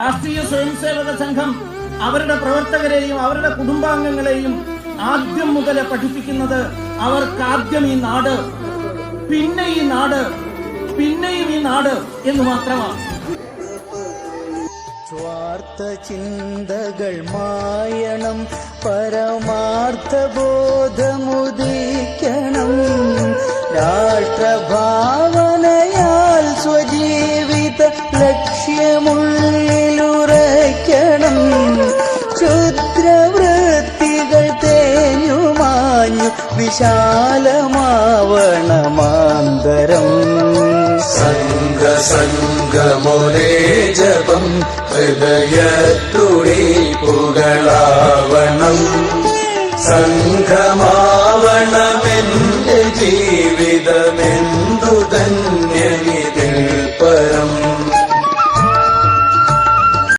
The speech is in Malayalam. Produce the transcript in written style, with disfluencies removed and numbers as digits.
രാഷ്ട്രീയ സ്വയംസേവക സംഘം അവരുടെ പ്രവർത്തകരെയും അവരുടെ കുടുംബാംഗങ്ങളെയും ആദ്യം മുതൽ പഠിപ്പിക്കുന്നത് അവർക്കാദ്യം ഈ നാട്, പിന്നെ ഈ നാട്, പിന്നെയും ഈ നാട് എന്ന് മാത്രമാണ്. സ്വാർത്ഥ ചിന്തകൾ മായണം, പരമാർത്ഥ ബോധമുദിക്കണം. രാഷ്ട്രഭാവനയാൽ സ്വജീവിത ലക്ഷ്യമുള്ളിലുറയ്ക്കണം. ക്ഷുദ്രവൃത്തികൾ തേഞ്ഞുമാഞ്ഞു വിശാലമാവണമാന്തരം. സംഘമൊരേ ജപം ഹൃദയത്തുടി പുകളാവണം. സംഘമാവണമെന്റെ